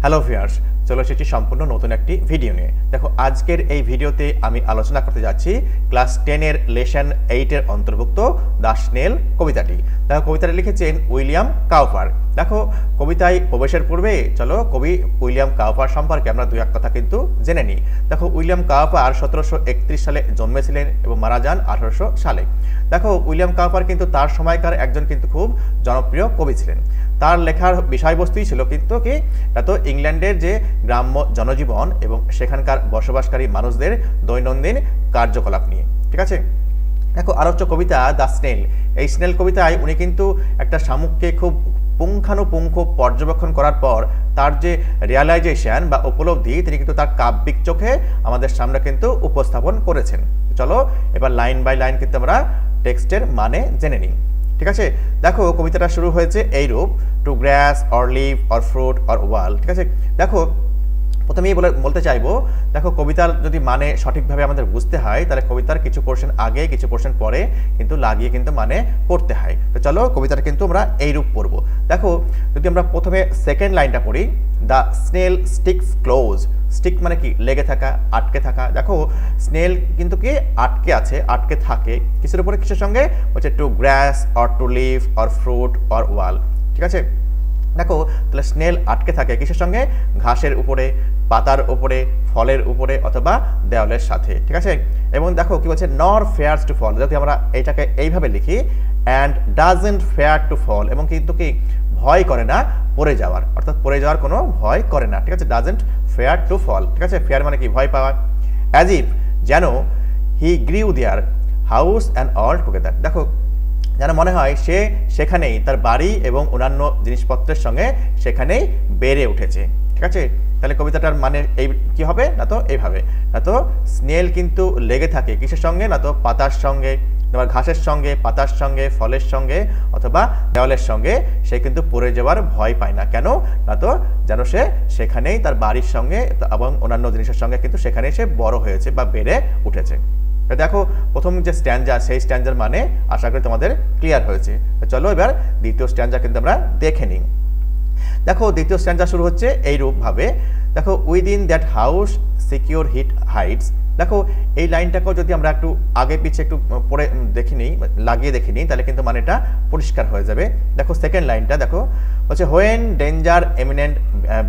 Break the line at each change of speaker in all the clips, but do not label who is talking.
Hello viewers, চলে এসেছি সম্পূর্ণ নতুন একটি ভিডিও নিয়ে। দেখো, আজকের এই ভিডিওতে আমি আলোচনা করতে যাচ্ছি ক্লাস 10 এর লেসন 8 এর অন্তর্ভুক্ত দ্য স্নেল কবিতাটি। দেখো, কবিতাটি লিখেছেন উইলিয়াম কাউপার। দেখো, কবিতায় প্রবেশের পূর্বে চলো কবি উইলিয়াম কাউপার সম্পর্কে আমরা দুই এক কথা কিন্তু জেনে নিই। দেখো, উইলিয়াম কাউপার 1731 সালে জন্মেছিলেন এবং মারা যান 1800 সালে। দেখো, উইলিয়াম কাউপার কিন্তু তার সময়কার একজন কিন্তু খুব জনপ্রিয় কবি ছিলেন। তার লেখার বিষয়বস্তুই ছিল কিন্তু কি তো ইংল্যান্ডের যে গ্রাম্য জনজীবন এবং সেখানকার বসবাসকারী মানুষদের দৈনন্দিন কার্যকলাপ নিয়ে। ঠিক আছে, দেখো আর হচ্ছে কবিতা দ্য স্নেল। এই স্নেল কবিতায় উনি কিন্তু একটা শামুককে খুব পুঙ্খানুপুঙ্খ পর্যবেক্ষণ করার পর তার যে রিয়ালাইজেশন বা উপলব্ধি তিনি কিন্তু তার কাব্যিক চোখে আমাদের সামনে কিন্তু উপস্থাপন করেছেন। চলো এবার লাইন বাই লাইন কিন্তু আমরা টেক্সটের মানে জেনে নিই। ঠিক আছে, দেখো কবিতাটা শুরু হয়েছে এইরূপ, to grass or leaf or fruit or wall. ঠিক আছে, দেখো প্রথমেই বলতে চাইবো, দেখো কবিতার যদি মানে সঠিকভাবে আমাদের বুঝতে হয় তাহলে কবিতার কিছু পোর্শন আগে কিছু পোর্শন পরে কিন্তু লাগিয়ে কিন্তু মানে পড়তে হয়। তো চলো কবিতাটা কিন্তু আমরা এইরূপ পড়বো। দেখো, যদি আমরা প্রথমে সেকেন্ড লাইনটা পড়ি, the snail sticks close. Stick মানে কি? লেগে থাকা, আটকে থাকা। দেখো, স্নেল কিন্তু কি আটকে আছে, আটকে থাকে কিসের উপরে, কিসের সঙ্গে? হচ্ছে to grass or to leaf or fruit or wall. ঠিক আছে, দেখো তাহলে স্নেল আটকে থাকে কিসের সঙ্গে? ঘাসের উপরে, পাতার উপরে, ফলের উপরে অথবা দেওয়ালের সাথে। ঠিক আছে, এবং দেখো কি বলছে, নর ফেয়ার্স টু ফল। যদি আমরা এইটাকে এইভাবে লিখি, and doesn't fear to fall, এবং কিন্তু কি ভয় করে না পড়ে যাওয়ার, অর্থাৎ পড়ে যাওয়ার কোনো ভয় করে না। ঠিক আছে, ডাজেন্ট ফেয়ার টু ফল। ঠিক আছে, ফেয়ার মানে কি? ভয় পাওয়া। অ্যাজ ইফ, যেন, he grew their house and all together. দেখো, যেন মনে হয় সে সেখানেই তার বাড়ি এবং অন্যান্য জিনিসপত্রের সঙ্গে সেখানেই বেড়ে উঠেছে। ঠিক আছে, তাহলে কবিতাটার মানে এই কি হবে? না তো এইভাবে, না তো স্নেল কিন্তু লেগে থাকে কিসের সঙ্গে? না তো পাতার সঙ্গে, আবার ঘাসের সঙ্গে, পাতার সঙ্গে, ফলের সঙ্গে অথবা দেওয়ালের সঙ্গে। সে কিন্তু পড়ে যাওয়ার ভয় পায় না। কেন? না তো যেন সে সেখানেই তার বাড়ির সঙ্গে এবং অন্যান্য জিনিসের সঙ্গে কিন্তু সেখানেই সে বড় হয়েছে বা বেড়ে উঠেছে। দেখো, প্রথম যে স্ট্যান্ডার, সেই স্ট্যান্ডার মানে আশা করি তোমাদের ক্লিয়ার হয়েছে। চলো এবার দ্বিতীয় স্ট্যান্ডার কিন্তু আমরা দেখে নিই। দেখো, দ্বিতীয় স্ট্যান্ডার শুরু হচ্ছে এইরূপ ভাবে। দেখো, within that house secure he hides. দেখো, এই লাইনটাকেও যদি আমরা একটু আগে পিছে একটু পড়ে দেখে নিই, লাগিয়ে দেখে নিই, তাহলে কিন্তু মানেটা পরিষ্কার হয়ে যাবে। দেখো সেকেন্ড লাইনটা দেখো, হচ্ছে হোয়েন ডেঞ্জার এমিনেন্ট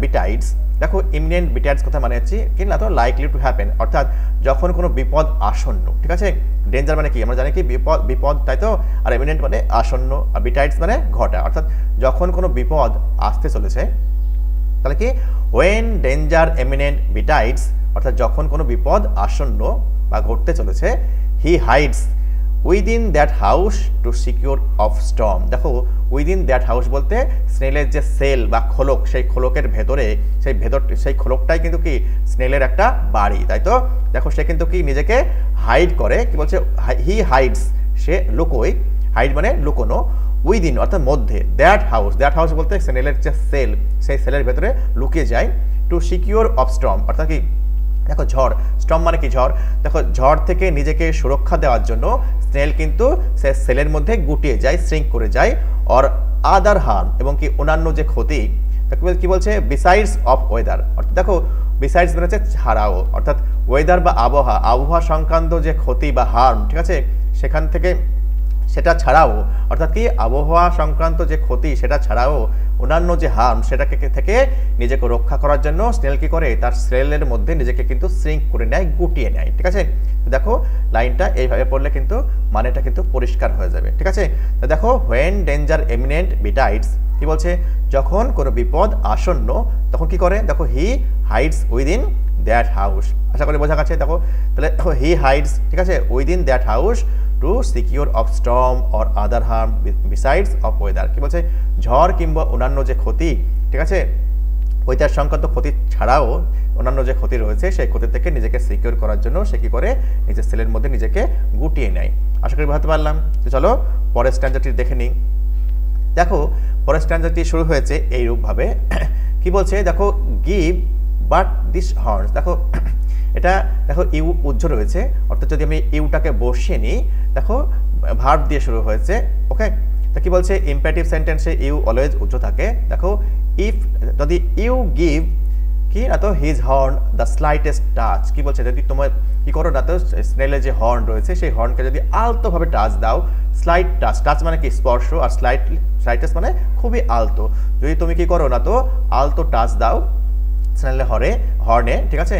বিটাইডস। দেখো, ইমিনেন্ট বিটাইডস কথা মানে হচ্ছে কি? না তো লাইকলি টু হ্যাপেন, অর্থাৎ যখন কোনো বিপদ আসন্ন। ঠিক আছে, ডেঞ্জার মানে কি? আমরা জানি কি বিপদ, তাই তো? আর এমিনেন্ট মানে আসন্ন, আর বিটাইডস মানে ঘটা, অর্থাৎ যখন কোনো বিপদ আসতে চলেছে। তাহলে কি? হোয়েন ডেঞ্জার এমিনেন্ট বিটাইডস, অর্থাৎ যখন কোনো বিপদ আসন্ন বা ঘটতে চলেছে, he hides within that house to secure of storm. দেখো, উইদিন দ্যাট হাউস বলতে স্নেলের যে সেল বা খোলক, সেই খোলকের ভেতরে, সেই খোলকটাই কিন্তু কি স্নেলের একটা বাড়ি, তাই তো? দেখো, সে কিন্তু কি নিজেকে হাইড করে, কি বলছে? হি হাইডস, সে লুকোয়। হাইড মানে লুকোনো। উইদিন অর্থাৎ মধ্যে, দ্যাট হাউস বলতে স্নেলের যে সেল, সেই সেলের ভেতরে লুকিয়ে যায়। টু সিকিউর অফ স্টর্ম, অর্থাৎ কি? দেখো, ঝড়, স্টর্ম মানে কি? ঝড়। দেখো, ঝড় থেকে নিজেকে সুরক্ষা দেওয়ার জন্য স্নেল কিন্তু সে সেলের মধ্যে গুটিয়ে যায়, শ্রিঙ্ক করে যায়। অর আদার হার্ম, এবং কি অন্যান্য যে ক্ষতি, কি বলছে? বিসাইডস অফ ওয়েদার, অর্থাৎ দেখো বিসাইডস মানে হচ্ছে ছাড়াও, অর্থাৎ ওয়েদার বা আবহাওয়া সংক্রান্ত যে ক্ষতি বা হার্ম, ঠিক আছে, সেখান থেকে সেটা ছাড়াও, অর্থাৎ কি আবহাওয়া সংক্রান্ত যে ক্ষতি সেটা ছাড়াও অন্যান্য যে হার্ম, সেটাকে থেকে নিজেকে রক্ষা করার জন্য স্নেল কি করে? তার সেলের মধ্যে নিজেকে কিন্তু শ্রিঙ্ক করে নেয়, গুটিয়ে নেয়। ঠিক আছে, দেখো লাইনটা এইভাবে পড়লে কিন্তু মানেটা কিন্তু পরিষ্কার হয়ে যাবে। ঠিক আছে, তো দেখো, হোয়েন ডেঞ্জার এমিনেন্ট বিটাইডস, কি বলছে? যখন কোনো বিপদ আসন্ন তখন কি করে? দেখো, হি হাইডস উইদিন দ্যাট হাউস। আশা করি বোঝা গেছে। দেখো, তাহলে হি হাইডস, ঠিক আছে, within that house to secure of Sturm or other harm besides of weather. কি বলছে? ঝড় কিংবা অন্যান্য যে ক্ষতি, ঠিক আছে, ওয়েদার সংক্রান্ত ক্ষতি ছাড়াও অন্যান্য যে ক্ষতি রয়েছে সেই ক্ষতি থেকে নিজেকে সিকিউর করার জন্য সে কি করে? নিজের সেলের মধ্যে নিজেকে গুটিয়ে নেয়। আশা করি বুঝতে পারলাম। তো চলো পরের স্ট্যান্ডারটি দেখে নিই। দেখো, পরের স্ট্যান্ডারটি শুরু হয়েছে এইরূপভাবে। কি বলছে? দেখো, গিভ বাট দিস হর্নস। দেখো, এটা দেখো ইউ উজ্জ রয়েছে, অর্থাৎ যদি আমি ইউটাকে বসিয়ে নিই, দেখো ভার্ব দিয়ে শুরু হয়েছে। ওকে, তা কি বলছে? ইম্পারেটিভ সেন্টেন্সে ইউ অলওয়েজ উজ্জ থাকে। দেখো, ইফ যদি ইউ গিভ কি না তো his horn the slightest touch, কি বলছে যদি তোমার কি করো না তো স্নেলের যে হর্ন রয়েছে সেই হর্নকে যদি আলতোভাবে টাচ দাও, স্লাইট টাচ, টাচ মানে কি স্পর্শ, আর স্লাইটেস্ট মানে খুবই আলতো, যদি তুমি কি করো না তো আলতো টাচ দাও স্নেলের হর্নে, ঠিক আছে,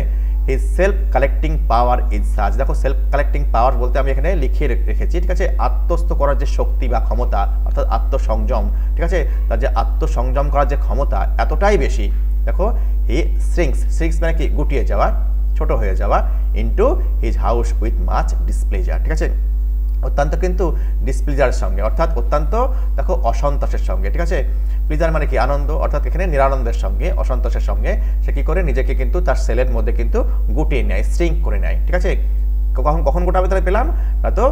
his self collecting power is such, দেখো সেলফ কালেক্টিং পাওয়ার বলতে আমি এখানে লিখিয়ে রেখেছি, ঠিক আছে, আত্মস্থ করার যে শক্তি বা ক্ষমতা অর্থাৎ আত্মসংযম, ঠিক আছে, তার যে আত্মসংযম করার যে ক্ষমতা এতটাই বেশি, দেখো হি শ্রিঙ্কস মানে কি গুটিয়ে যাওয়া, ছোট হয়ে যাওয়া, into his house with much displeasure, ঠিক আছে, অত্যন্ত কিন্তু ডিসপ্লেজারের সঙ্গে, অর্থাৎ অত্যন্ত দেখো অসন্তোষের সঙ্গে, ঠিক আছে, প্লিজার মানে কি আনন্দ, অর্থাৎ এখানে নিরানন্দের সঙ্গে অসন্তোষের সঙ্গে সে কি করে নিজেকে কিন্তু তার সেলের মধ্যে কিন্তু গুটিয়ে নেয়, শ্রিঙ্ক করে নেয়, ঠিক আছে, কখন গোটাবে তাহলে পেলাম না তো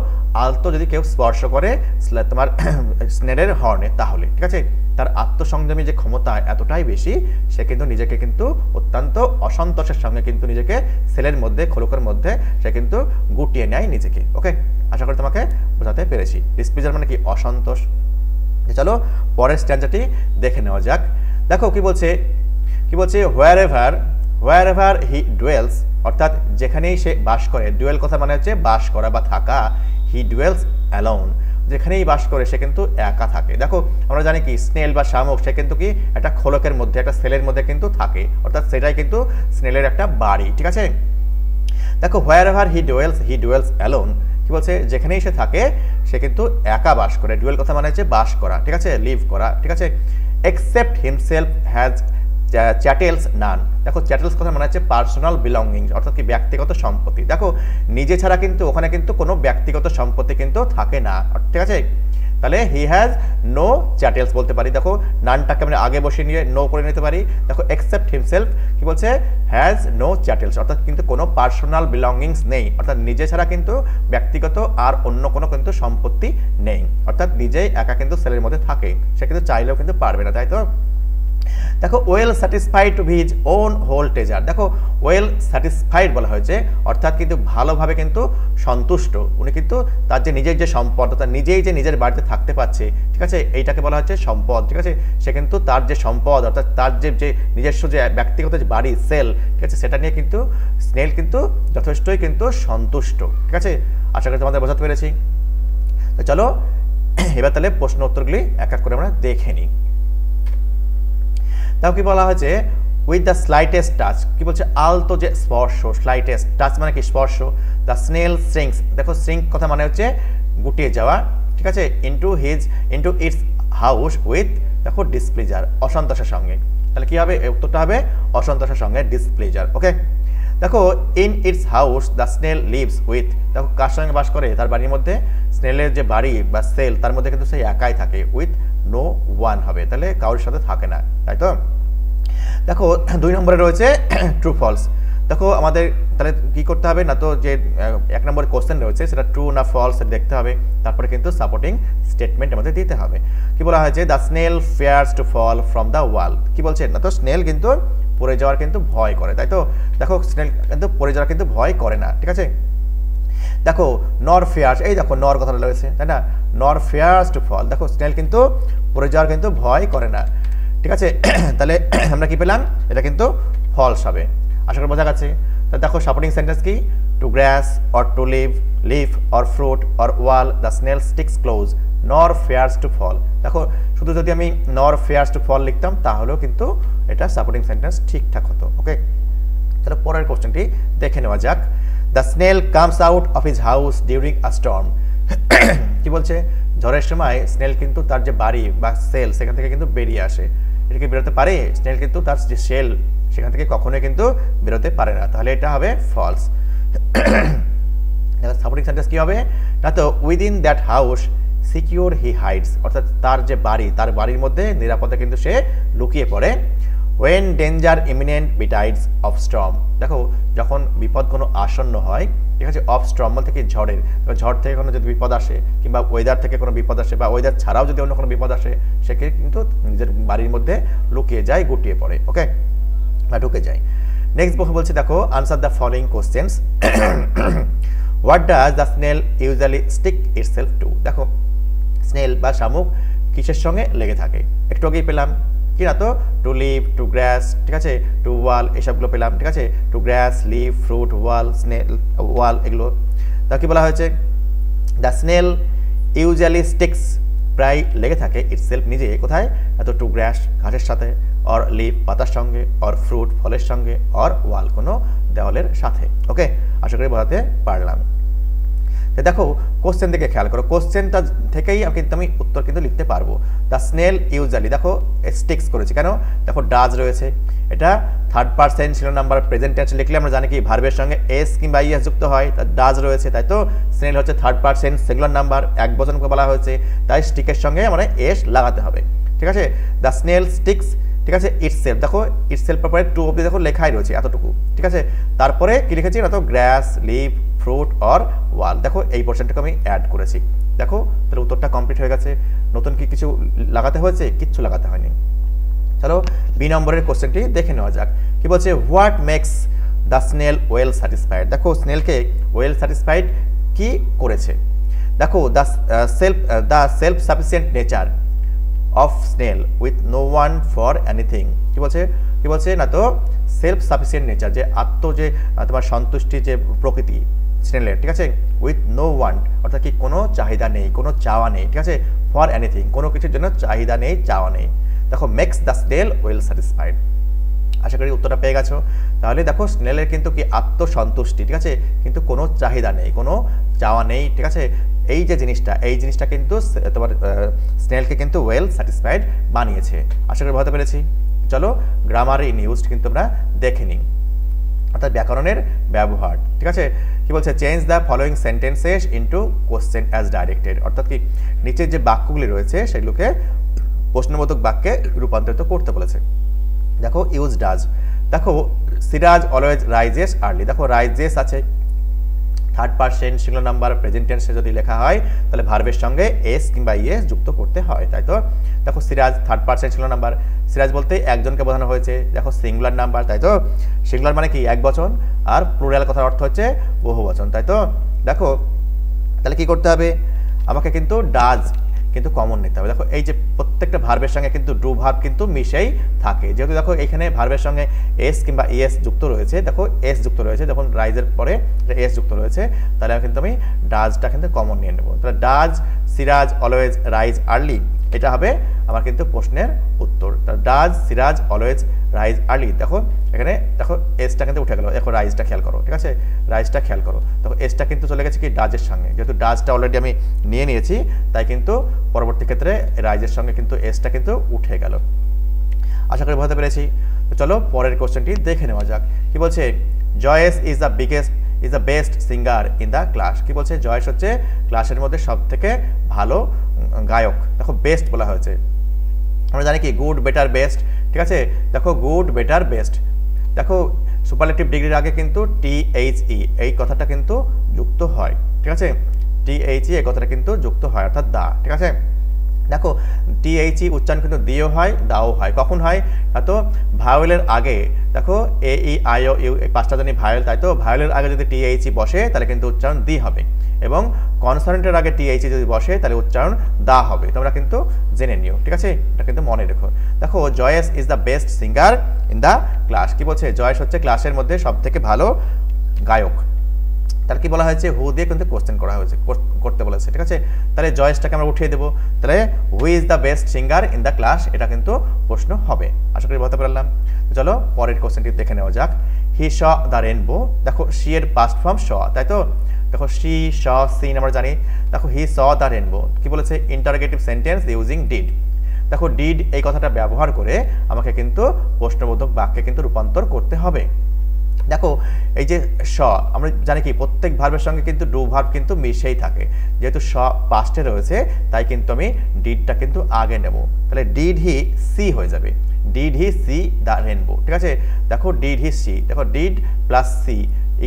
আলতো যদি কেউ স্পর্শ করে তোমার স্নেলের হর্নে তাহলে, ঠিক আছে, তার আত্মসংযমী যে ক্ষমতা এতটাই বেশি সে কিন্তু নিজেকে কিন্তু অত্যন্ত অসন্তোষের সঙ্গে কিন্তু নিজেকে সেলের মধ্যে খোলকের মধ্যে সে কিন্তু গুটিয়ে নেয় নিজেকে। ওকে, আশা করি তোমাকে বোঝাতে পেরেছি। ডিসপ্লেজার মানে কি অসন্তোষ। চলো পরের স্ট্যান্ডারটি দেখে নেওয়া যাক। দেখো কি বলছে হোয়ার এভার হি ডুয়েলস, অর্থাৎ যেখানেই সে বাস করে, ডুয়েল কথা মানে হচ্ছে বাস করা বা থাকা, হি ডুয়েলস অ্যালোন, যেখানেই বাস করে সে কিন্তু একা থাকে। দেখো আমরা জানি কি স্নেল বা শামুক সে কিন্তু কি একটা খোলকের মধ্যে একটা সেলের মধ্যে কিন্তু থাকে, অর্থাৎ সেটাই কিন্তু স্নেলের একটা বাড়ি, ঠিক আছে। দেখো হোয়ার এভার হি ডুয়েলস অ্যালোন, কি বলছে যেখানেই সে থাকে সে কিন্তু একা বাস করে, ডুয়েল কথা মানে হচ্ছে বাস করা, ঠিক আছে, লিভ করা, ঠিক আছে, এক্সেপ্ট হিমসেলফ হ্যাজ চ্যাটেলস নান, দেখো চ্যাটেলস কথা মানে হচ্ছে পার্সোনাল বিলঙ্গিংস, অর্থাৎ কি ব্যক্তিগত সম্পত্তি। দেখো নিজে ছাড়া কিন্তু ওখানে কিন্তু কোনো ব্যক্তিগত সম্পত্তি কিন্তু থাকে না, ঠিক আছে, তাহলে হি হ্যাজ নো চ্যাটেলস বলতে পারি। দেখো নানটাকে আমরা আগে বসিয়ে নিয়ে নো করে নিতে পারি। দেখো এক্সেপ্ট হিমসেলফ কি বলছে হ্যাজ নো চ্যাটেলস, অর্থাৎ কিন্তু কোনো পার্সোনাল বিলঙ্গিংস নেই, অর্থাৎ নিজে ছাড়া কিন্তু ব্যক্তিগত আর অন্য কোনো কিন্তু সম্পত্তি নেই, অর্থাৎ নিজেই একা কিন্তু সেলের মধ্যে থাকে, সে কিন্তু চাইলেও কিন্তু পারবে না, তাই তো। দেখো well satisfied to his own whole treasure, দেখো ওয়েল স্যাটিসফাইড বলা হয়েছে, অর্থাৎ কিন্তু ভালোভাবে কিন্তু সন্তুষ্ট, উনি কিন্তু তার যে নিজের যে সম্পদ অর্থাৎ নিজেই যে নিজের বাড়িতে থাকতে পারছে, ঠিক আছে, এইটাকে বলা হচ্ছে সম্পদ, ঠিক আছে, সে কিন্তু তার যে সম্পদ অর্থাৎ তার যে নিজস্ব যে ব্যক্তিগত যে বাড়ি সেল, ঠিক আছে, সেটা নিয়ে কিন্তু স্নেল কিন্তু যথেষ্টই কিন্তু সন্তুষ্ট, ঠিক আছে, আশা করি তোমাদের বোঝাতে পেরেছি। তো চলো এবার তাহলে প্রশ্ন উত্তরগুলি এক এক করে আমরা দেখে নিই। তাও কি বলা হয়েছে উইথ দ্য স্লাইটেস্ট টাচ, কি বলছে আলতো যে স্পর্শ, স্লাইটেস্ট টাচ মানে কি স্পর্শ, দ্য স্নেল শ্রিঙ্কস, দেখো শ্রিঙ্ক কথা মানে হচ্ছে গুটিয়ে যাওয়া, ঠিক আছে, ইনটু ইটস হাউস উইথ, দেখো ডিসপ্লেজার অসন্তোষের সঙ্গে, তাহলে কি হবে উত্তরটা হবে অসন্তোষের সঙ্গে ডিসপ্লেজার। ওকে, দেখো in it's house the snail lives with, দেখো কার সঙ্গে বাস করে, তার বাড়ির মধ্যে স্নেলের যে বাড়ি বা সেল তার মধ্যে কিন্তু সেই একাই থাকে, উইথ নো ওয়ান হবে, তাহলে কারোর সাথে থাকে না, তাই তো। দেখো 2 নম্বরে রয়েছে ট্রু ফলস, দেখো আমাদের তাহলে কি করতে হবে না তো যে 1 নম্বরের কোশ্চেন রয়েছে সেটা ট্রু না ফলস দেখতে হবে, তারপরে কিন্তু সাপোর্টিং স্টেটমেন্ট আমাদের দিতে হবে। কি বলা হয়েছে the snail fears to fall from the wall, কি বলছে না তো স্নেল কিন্তু পড়ে যাওয়ার কিন্তু ভয় করে, তাই তো। দেখো স্নেল কিন্তু পড়ে যাওয়ার কিন্তু ভয় করে না, ঠিক আছে। দেখো নর ফেয়ার্স, এই দেখো নর কথাটা রয়েছে, তাই না, নর ফেয়ার্স টু ফল, দেখো স্নেল কিন্তু পড়ে যাওয়ার কিন্তু ভয় করে না, ঠিক আছে। তাহলে আমরা কি পেলাম, এটা কিন্তু ফলস হবে, আশা করি বোঝা গেছে। তাহলে দেখো সাপোর্টিং সেন্টেন্স কি, to grass or to leaf or fruit or wall the snail sticks close nor fears to fall, দেখো শুধু যদি আমি নর ফেয়ার্স টু ফল লিখতাম তাহলেও কিন্তু এটা সাপোর্টিং সেন্টেন্স ঠিকঠাক হতো। ওকে, তাহলে পরের কোশ্চেনটি দেখে নেওয়া যাক। The snail comes out of his house during a storm, কি বলছে ঝড়ের সময় স্নেল কিন্তু তার যে বাড়ি বা সেল সেখান থেকে কিন্তু বেরিয়ে আসে, এটা কি বেরোতে পারে, স্নেল কিন্তু তার যে সেল সেখান থেকে কখনোই কিন্তু বেরোতে পারে না, তাহলে এটা হবে ফলস। সাপোর্টিং সেন্টেন্স কি হবে না তো within that house secure he hides, অর্থাৎ তার যে বাড়ি তার বাড়ির মধ্যে নিরাপদে কিন্তু সে লুকিয়ে পড়ে। When danger imminent betides of storm, দেখো যখন বিপদ কোনো আসন্ন হয়, ঠিক আছে, অফ স্টর্ম থেকে ঝড়ের, ঝড় থেকে কোনো যদি বিপদ আসে কিংবা ওয়েদার থেকে কোনো বিপদ আসে বা ওয়েদার ছাড়াও যদি অন্য কোনো বিপদ আসে সেকে কিন্তু নিজের বাড়ির মধ্যে লুকিয়ে যায়, গুটিয়ে পড়ে। ওকে, বা ঢুকে যায়। নেক্সট বলছে দেখো answer the following questions. What does the snail usually stick itself to, দেখো স্নেল বা শামুক কিসের সঙ্গে লেগে থাকে, একটু আগেই পেলাম কি না তো টু লিভ, টু গ্রাস, ঠিক আছে, টু ওয়াল, এসবগুলো পেলাম, ঠিক আছে, to grass, leaf, fruit, wall, snail, wall, এগুলো। তা কি বলা হয়েছে, দ্য স্নেল ইউজুয়ালি স্টিক্স, প্রায় লেগে থাকে ইটসেলফ নিজে, কোথায়, এত টু গ্রাস ঘাসের সাথে, অর লিভ পাতার সঙ্গে, অর ফ্রুট ফলের সঙ্গে, অর ওয়াল কোনো দেওয়ালের সাথে। ওকে, আশা করি বোঝাতে পারলাম। দেখো কোশ্চেন দিকে খেয়াল করো, কোশ্চেনটা থেকেই কিন্তু আমি উত্তর কিন্তু লিখতে পারবো। দ্য স্নেল ইউজুয়ালি, দেখো স্টিক্স করেছি কেন, দেখো ডাজ রয়েছে, এটা থার্ড পারসন ছিল নাম্বার প্রেজেন্ট টেন্স লিখলে আমরা জানি কি ভার্বের সঙ্গে এস কিংবা ইএস যুক্ত হয়, তার ডাজ রয়েছে, তাই তো স্নেল হচ্ছে থার্ড পারসন সিঙ্গুলার নাম্বার, এক বচনকে বলা হয়েছে, তাই স্টিকের সঙ্গে আমরা এস লাগাতে হবে, ঠিক আছে। দ্য স্নেল স্টিক্স, ঠিক আছে, ইটসেলফ, দেখো ইটসেলফের পরে টু অবধি দেখো লেখাই রয়েছে এতটুকু, ঠিক আছে। তারপরে কি লিখেছি না তো গ্রাস, লিভ, ফ্রুট অর ওয়াল, দেখো এই পোর্শনটাকে আমি অ্যাড করেছি। দেখো তাহলে উত্তরটা কমপ্লিট হয়ে গেছে। নতুন কি কিছু লাগাতে হয়েছে? কিচ্ছু লাগাতে হয়নি। চলো বি নম্বরের কোশ্চেনটি দেখে নেওয়া যাক। কি বলছে, what makes the snail well satisfied, দেখো স্নেলকে ওয়েল স্যাটিসফাইড কি করেছে, দেখো the self sufficient nature of snail with no one for anything, কি বলছে না তো সেলফ সাফিসিয়েন্ট নেচার, যে যে তোমার সন্তুষ্টি যে প্রকৃতি স্নেলের, ঠিক আছে, উইথ নো ওয়ান অর্থাৎ কি কোনো চাহিদা নেই, কোনো চাওয়া নেই, ঠিক আছে, ফর এনিথিং কোনো কিছুর জন্য চাহিদা নেই, চাওয়া নেই। দেখো makes the snail well satisfied, আশা করি উত্তরটা পেয়ে গেছো। তাহলে দেখো স্নেলের কিন্তু কি আত্মসন্তুষ্টি, ঠিক আছে, কিন্তু কোনো চাহিদা নেই, কোনো চাওয়া নেই, ঠিক আছে, এই জিনিসটা কিন্তু তোমার স্নেলকে কিন্তু ওয়েল স্যাটিসফাইড বানিয়েছে। আশা করি বুঝতে পেরেছি। চলো গ্রামার ইন ইউজড কিন্তু আমরা দেখে নিই, অর্থাৎ ব্যাকরণের ব্যবহার, ঠিক আছে। কি বলছে, change the following sentences into question as directed, অর্থাৎ কি নিচের যে বাক্যগুলি রয়েছে সেগুলোকে প্রশ্নবোধক বাক্যে রূপান্তরিত করতে বলেছে। দেখো ইউজ ডাজ, দেখো সিরাজ অলওয়েজ রাইজেস আর্লি, দেখো রাইজেস আছে, third person singular number present টেন্সে যদি লেখা হয় তাহলে ভার্বের সঙ্গে এস কিংবা ইএস যুক্ত করতে হয়, তাই তো। দেখো Siraj third person singular number, Siraj বলতে একজনকে বোঝানো হয়েছে, দেখো সিঙ্গুলার নাম্বার, তাই তো, সিঙ্গুলার মানে কি এক বচন, আর প্লুরাল কথার অর্থ হচ্ছে বহু বচন, তাই তো। দেখো তাহলে কি করতে হবে, আমাকে কিন্তু ডাজ কিন্তু কমন নিতে হবে। দেখো এই যে প্রত্যেকটা ভার্বের সঙ্গে কিন্তু ডু ভার্ব কিন্তু মিশেই থাকে, যেহেতু দেখো এখানে ভার্বের সঙ্গে এস কিংবা ইএস যুক্ত রয়েছে, দেখো এস যুক্ত রয়েছে, যখন রাইজের পরে এস যুক্ত রয়েছে তাহলে কিন্তু আমি ডাজটা কিন্তু কমন নিয়ে নেব। তাহলে does Siraj always rise early, এটা হবে আমার কিন্তু প্রশ্নের উত্তর। Does Siraj always rise early, দেখো এখানে দেখো এসটা কিন্তু উঠে গেল, দেখো রাইজটা খেয়াল করো, ঠিক আছে, রাইজটা খেয়াল করো, দেখো এসটা কিন্তু চলে গেছে কি ডাজের সঙ্গে, যেহেতু ডাজটা অলরেডি আমি নিয়ে নিয়েছি তাই কিন্তু পরবর্তী ক্ষেত্রে রাইজের সঙ্গে কিন্তু এসটা কিন্তু উঠে গেল। আশা করি বুঝতে পেরেছি। তো চলো পরের কোশ্চেনটি দেখে নেওয়া যাক। কি বলছে, Joyce is the best singer in the class, কি বলছে, জয়েস হচ্ছে ক্লাসের মধ্যে সব থেকে ভালো গায়ক, দেখো বেস্ট বলা হয়েছে, আমরা জানি কি গুড বেটার বেস্ট, ঠিক আছে। দেখো গুড বেটার বেস্ট, দেখো সুপারলেটিভ ডিগ্রির আগে কিন্তু THE এই কথাটা কিন্তু যুক্ত হয়, ঠিক আছে, THE এই কথাটা কিন্তু যুক্ত হয়, অর্থাৎ দা, ঠিক আছে। দেখো THE উচ্চারণ কিন্তু দিও হয়, দাও হয়, কখন হয়, তো ভায়োলের আগে, দেখো AEIOU এই পাঁচটা জানি ভায়োল, তাই তো ভায়োলের আগে যদি THE বসে তাহলে কিন্তু উচ্চারণ দি হবে, এবং কনসোনেন্টের আগে THE যদি বসে তাহলে উচ্চারণ দা হবে, তোমরা কিন্তু জেনে নিও, ঠিক আছে, এটা কিন্তু মনে রেখো। দেখো Joyce is the best singer in the class, কি বলছে, জয়েস হচ্ছে ক্লাসের মধ্যে সব থেকে ভালো গায়ক, তার কি বলা হয়েছে, হু দিয়ে কিন্তু কোশ্চেন করা হয়েছে, করতে বলেছে, ঠিক আছে। তাহলে জয়েসটাকে আমরা উঠিয়ে দেবো, তাহলে who is the best singer in the class, এটা কিন্তু প্রশ্ন হবে। আশা করি বলতে পারলাম। চলো পরের কোশ্চেনটি দেখে নেওয়া যাক। হি স দ্য রেনবো, দেখো সি এর পাস্ট ফর্ম স, তাই তো, দেখো সি স সিন আমরা জানি, দেখো হি স দ্য রেনবো, কি বলেছে, ইন্টারোগেটিভ সেন্টেন্স ইউজিং ডিড, দেখো ডিড এই কথাটা ব্যবহার করে আমাকে কিন্তু প্রশ্নবোধক বাক্যে কিন্তু রূপান্তর করতে হবে। দেখো এই যে স, আমরা জানি কি প্রত্যেক ভার্বের সঙ্গে কিন্তু ডু ভার্ব কিন্তু মিশেই থাকে, যেহেতু স পাস্টে রয়েছে তাই কিন্তু আমি ডিডটা কিন্তু আগে নেব, তাহলে ডিড হি সি হয়ে যাবে, did he see the rainbow, ঠিক আছে। দেখো ডিড হি সি, দেখো ডিড প্লাস সি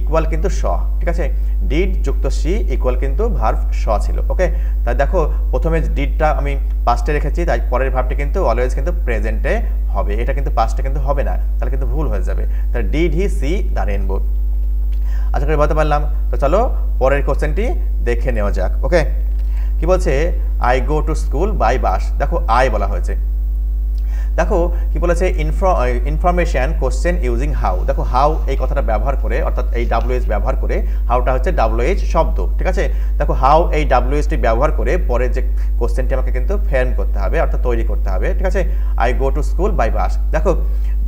ইকুয়াল কিন্তু স, ঠিক আছে, ডিড যুক্ত সি ইকুয়াল কিন্তু ভার্ব স ছিল, ওকে। তাই দেখো প্রথমে ডিডটা আমি পাস্টে রেখেছি, তাই পরের ভার্বটি কিন্তু অলওয়েজ কিন্তু প্রেজেন্টে হবে, এটা কিন্তু পাস্টে কিন্তু হবে না, তাহলে কিন্তু ভুল হয়ে যাবে। তাহলে did he see the rainbow, আশা করি বলতে পারলাম। তো চলো পরের কোশ্চেনটি দেখে নেওয়া যাক, ওকে। কি বলছে, I go to school by bus, দেখো আই বলা হয়েছে, দেখো কি বলেছে, ইনফরমেশন কোশ্চেন ইউজিং হাউ। দেখো হাউ এই কথাটা ব্যবহার করে, অর্থাৎ এই WH ব্যবহার করে, হাউটা হচ্ছে WH শব্দ, ঠিক আছে। দেখো হাউ এই WHটি ব্যবহার করে পরে যে কোশ্চেনটি আমাকে কিন্তু ফ্রেম করতে হবে, অর্থাৎ তৈরি করতে হবে, ঠিক আছে। I go to school by bus. দেখো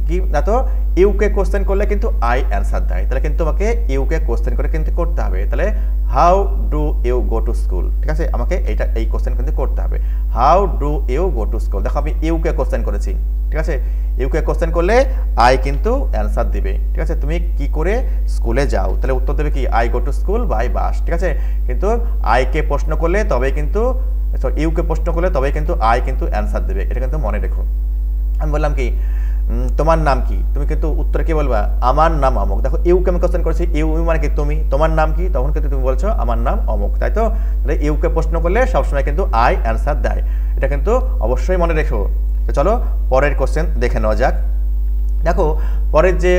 কি না, তো ইউকে কোশ্চেন করলে কিন্তু আই অ্যান্সার দেয়, তাহলে কিন্তু আমাকে ইউকে কোশ্চেন করে কিন্তু করতে হবে। তাহলে how do you go to school, ঠিক আছে, আমাকে এই কোশ্চেন কিন্তু করতে হবে, how do you go to school. দেখো আমি ইউকে কোশ্চেন করেছি, ঠিক আছে, ইউকে কোশ্চেন করলে আই কিন্তু অ্যান্সার দিবে, ঠিক আছে। তুমি কি করে স্কুলে যাও, তাহলে উত্তর দেবে কি I go to school by bus, ঠিক আছে। কিন্তু আইকে প্রশ্ন করলে তবে কিন্তু, ইউকে প্রশ্ন করলে তবে কিন্তু আই কিন্তু অ্যান্সার দেবে, এটা কিন্তু মনে রেখো। আমি বললাম কি তোমার নাম কি, তুমি কিন্তু উত্তরে কি বলবা, আমার নাম অমুক। দেখো ইউকে আমি কোশ্চেন করেছি, ইউ মানে কি তুমি, তোমার নাম কি, তখন কিন্তু তুমি বলছো আমার নাম অমুক, তাই তো। তাহলে ইউকে প্রশ্ন করলে সবসময় কিন্তু আই অ্যান্সার দেয়, এটা কিন্তু অবশ্যই মনে রেখো। তো চলো পরের কোশ্চেন দেখে নেওয়া যাক। দেখো পরের যে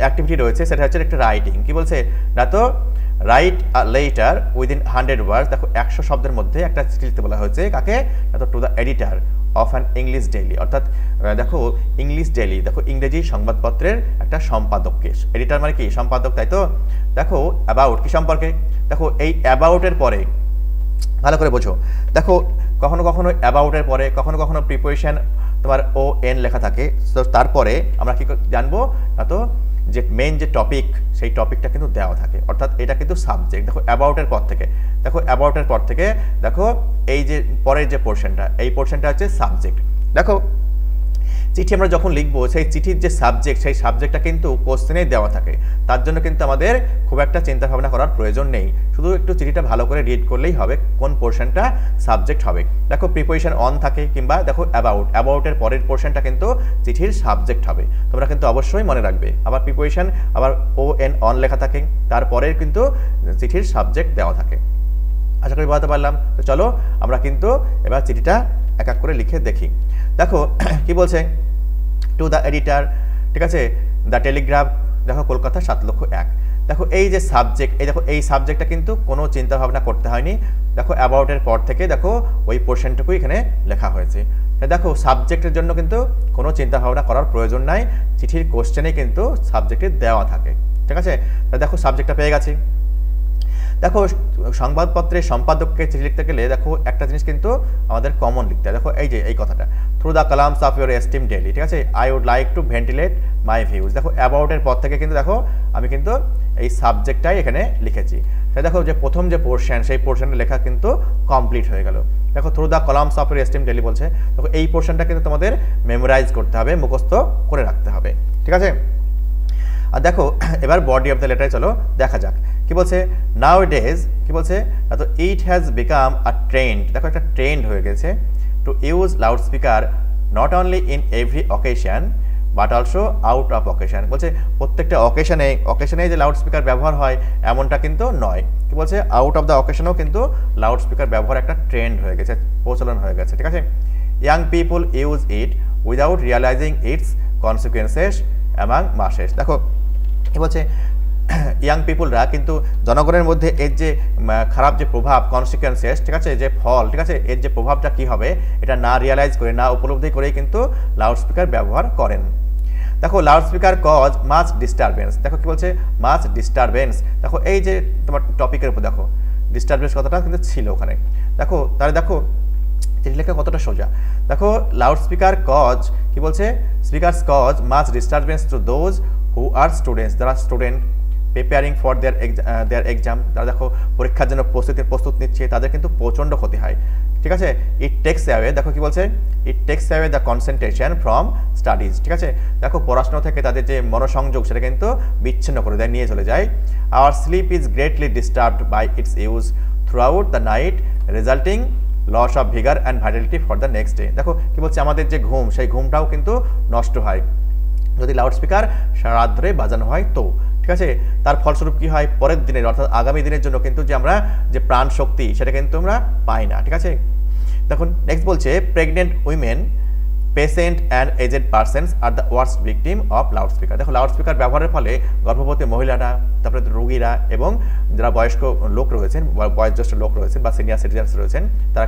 অ্যাক্টিভিটি রয়েছে সেটা হচ্ছে একটা রাইটিং। কি বলছে না, তো রাইট আ লেটার উইদিন 100 ওয়ার্ডস। দেখো 100 শব্দের মধ্যে একটা চিঠি লিখতে বলা হয়েছে, কাকে, তো to the editor of an English daily. অর্থাৎ দেখো ইংলিশ ডেইলি, দেখো ইংরেজি সংবাদপত্রের একটা সম্পাদককে, এডিটার মানে কি সম্পাদক, তাই তো। দেখো অ্যাবাউট কি সম্পর্কে, দেখো এই অ্যাবাউটের পরে ভালো করে বোঝো, দেখো কখনো কখনো অ্যাবাউটের পরে কখনো কখনো প্রিপোজিশন তোমার ON লেখা থাকে, তো তারপরে আমরা কি জানবো না, তো যে মেইন যে টপিক সেই টপিকটা কিন্তু দেওয়া থাকে, অর্থাৎ এটা কিন্তু সাবজেক্ট। দেখো অ্যাবাউটের পর থেকে, দেখো অ্যাবাউটের পর থেকে দেখো এই যে পরের যে পোর্শনটা, এই পোর্শনটা হচ্ছে সাবজেক্ট। দেখো চিঠি আমরা যখন লিখবো সেই চিঠির যে সাবজেক্ট, সেই সাবজেক্টটা কিন্তু কোশ্চেনেই দেওয়া থাকে, তার জন্য কিন্তু আমাদের খুব একটা চিন্তা ভাবনা করার প্রয়োজন নেই, শুধু একটু চিঠিটা ভালো করে রিড করলেই হবে কোন পোর্শনটা সাবজেক্ট হবে। দেখো প্রিপোজিশন অন থাকে, কিংবা দেখো অ্যাবাউটের পরের পোর্শনটা কিন্তু চিঠির সাবজেক্ট হবে, তোমরা কিন্তু অবশ্যই মনে রাখবে। আবার প্রিপোজিশন আবার ON অন লেখা থাকে, তারপরে কিন্তু চিঠির সাবজেক্ট দেওয়া থাকে। আশা করি বলতে পারলাম। তো চলো আমরা কিন্তু এবার চিঠিটা এক এক করে লিখে দেখি। দেখো কি বলছে, টু দ্য এডিটার, ঠিক আছে, দ্য টেলিগ্রাফ, দেখো কলকাতা 7,01,000। দেখো এই যে সাবজেক্ট, এই দেখো এই সাবজেক্টটা কিন্তু কোনো চিন্তা ভাবনা করতে হয়নি, দেখো অ্যাবাউটের পর থেকে দেখো ওই পোর্শনটুকু এখানে লেখা হয়েছে। দেখো সাবজেক্টের জন্য কিন্তু কোনো চিন্তা ভাবনা করার প্রয়োজন নাই, চিঠির কোশ্চেনে কিন্তু সাবজেক্টে দেওয়া থাকে, ঠিক আছে। দেখো সাবজেক্টটা পেয়ে গেছি। দেখো সংবাদপত্রের সম্পাদককে চিঠি লিখতে গেলে দেখো একটা জিনিস কিন্তু আমাদের কমন লিখতে হয়। দেখো এই যে এই কথাটা, through the columns of your esteem daily, ঠিক আছে, I would like to ventilate my views. দেখো অ্যাবাউটের পর থেকে কিন্তু দেখো আমি কিন্তু এই সাবজেক্টটাই এখানে লিখেছি। দেখো যে প্রথম যে পোর্শন, সেই পোর্শনটা লেখা কিন্তু কমপ্লিট হয়ে গেল। দেখো through the columns of your esteem daily বলছে, দেখো এই পোর্শনটা কিন্তু তোমাদের মেমোরাইজ করতে হবে, মুখস্থ করে রাখতে হবে, ঠিক আছে। আর দেখো এবার বডি অফ দ্য লেটারে চলো দেখা যাক। কি বলছে, নাও ডেজ, কি বলছে, তো it has become a trend. দেখো একটা ট্রেন্ড হয়ে গেছে to use loud speaker not only in every occasion but also out of occasion. বলছে প্রত্যেকটা অকেশনে যে লাউড স্পিকার ব্যবহার হয় এমনটা কিন্তু নয়। কি বলছে, আউট অফ দ্য অকেশনেও কিন্তু লাউড স্পিকার ব্যবহার একটা ট্রেন্ড হয়ে গেছে, প্রচলন হয়ে গেছে, ঠিক আছে। Young people use it without realising its consequences among masses. দেখো কি বলছে, ইয়াং পিপুলরা কিন্তু জনগণের মধ্যে এর যে খারাপ যে প্রভাব, কনসিকুয়েন্সেস, ঠিক আছে, যে ফল, ঠিক আছে, এর যে প্রভাবটা কি হবে এটা না রিয়ালাইজ করে, না উপলব্ধি করেই কিন্তু লাউড স্পিকার ব্যবহার করেন। দেখো loud speaker cause much disturbance. দেখো কি বলছে, মাচ ডিস্টারবেন্স। দেখো এই যে তোমার টপিকের উপর দেখো ডিস্টারবেন্স কথাটা কিন্তু ছিল ওখানে। দেখো তাহলে দেখো চিঠি লেখা কতটা সোজা। দেখো লাউড স্পিকার কজ, কি বলছে, speakers cause much disturbance to those who are students, যারা student preparing for their exam, যারা দেখো পরীক্ষার জন্য প্রস্তুত নিচ্ছে, তাদের কিন্তু প্রচণ্ড ক্ষতি হয়, ঠিক আছে। ইট টেক্স অ্যাওয়ে, দেখো কি বলছে, it takes away the concentration from studies, ঠিক আছে। দেখো পড়াশোনা থেকে তাদের যে মনোসংযোগ সেটা কিন্তু বিচ্ছিন্ন করে দেয়, নিয়ে চলে যায়। Our sleep is greatly disturbed by its use throughout the night resulting loss of vigour and vitality for the next day. দেখো কি বলছে, আমাদের যে ঘুম সেই ঘুমটাও কিন্তু নষ্ট হয় যদি লাউড স্পিকার সারা রাত ধরে বাজানো হয় তো, ঠিক আছে। তার ফলস্বরূপ কি হয়, পরের দিনের অর্থাৎ আগামী দিনের জন্য কিন্তু যে আমরা যে প্রাণ শক্তি সেটা কিন্তু আমরা পাই না, ঠিক আছে। দেখুন নেক্সট বলছে, pregnant women, patient and aged persons are the worst victim of loud speaker. দেখো লাউড স্পিকার ব্যবহারের ফলে গর্ভবতী মহিলারা, তারপরে রোগীরা এবং যারা বয়স্ক লোক রয়েছেন, বয়োজ্যেষ্ঠ লোক রয়েছেন বা সিনিয়র সিটিজেন্স রয়েছেন, তারা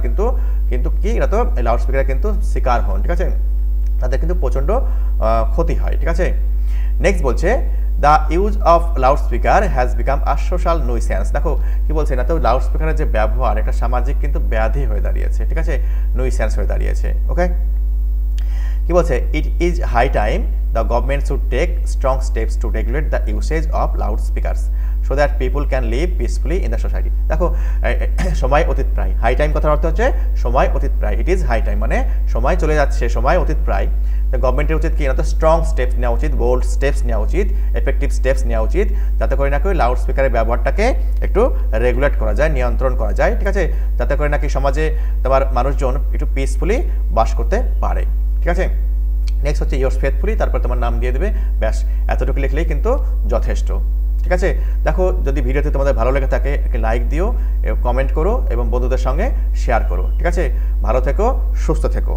কিন্তু কি এরা তো লাউড স্পিকারে কিন্তু শিকার হন, ঠিক আছে। তাদের কিন্তু প্রচণ্ড ক্ষতি হয়। ঠিক আছে, নেক্সট বলছে the use of loud speaker has become a social nuisance. দেখো কি বলছে না, তো লাউড স্পিকারের যে ব্যবহার একটা সামাজিক কিন্তু ব্যাধি হয়ে দাঁড়িয়েছে। ঠিক আছে, নুইসেন্স হয়ে দাঁড়িয়েছে। ওকে, কি বলছে, it is high time the government should take strong steps to regulate the usage of loud speakers so that people can live peacefully in the society. দেখো সময় অতীত প্রায়, হাই টাইম কথার অর্থ হচ্ছে সময় অতীত প্রায়, ইট ইজ হাই টাইম মানে সময় চলে যাচ্ছে, সময় অতীত প্রায়। তো গভর্নমেন্টের উচিত কি না, তো স্ট্রং স্টেপস নেওয়া উচিত, বোল্ড স্টেপস নেওয়া উচিত, এফেক্টিভ স্টেপস নেওয়া উচিত, যাতে করে নাকি লাউড স্পিকারের ব্যবহারটাকে একটু রেগুলেট করা যায়, নিয়ন্ত্রণ করা যায়। ঠিক আছে, যাতে করে নাকি সমাজে তোমার মানুষজন একটু পিসফুলি বাস করতে পারে। ঠিক আছে, নেক্সট হচ্ছে ইয়োর্স ফেথফুলি, তারপর তোমার নাম দিয়ে দেবে, ব্যাস এতটুকু লিখলেই কিন্তু যথেষ্ট। ঠিক আছে, দেখো যদি ভিডিওতে তোমাদের ভালো লেগে থাকে একটা লাইক দিও, কমেন্ট করো এবং বন্ধুদের সঙ্গে শেয়ার করো। ঠিক আছে, ভালো থেকো, সুস্থ থেকো।